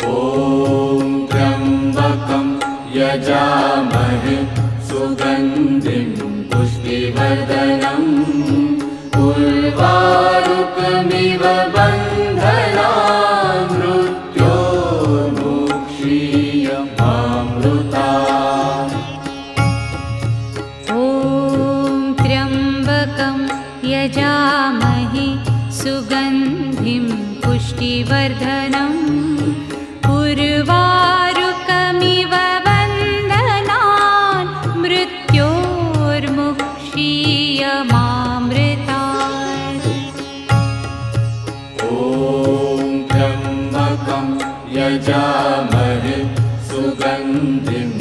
ॐ त्र्यम्बकं यजामहे सुगन्धिं पुष्टिवर्धनम् उर्वारुकमिव बन्धनान् मृत्योर्मुक्षीयमामृतात्। ॐ त्र्यम्बकं यजामहे सुगन्धिं पुष्टिवर्धनम् उर्वारुकमिव बन्धनान् मृत्योर्मुक्षीयमामृतात्। ॐ त्र्यम्बकं यजामहे सुगन्धिं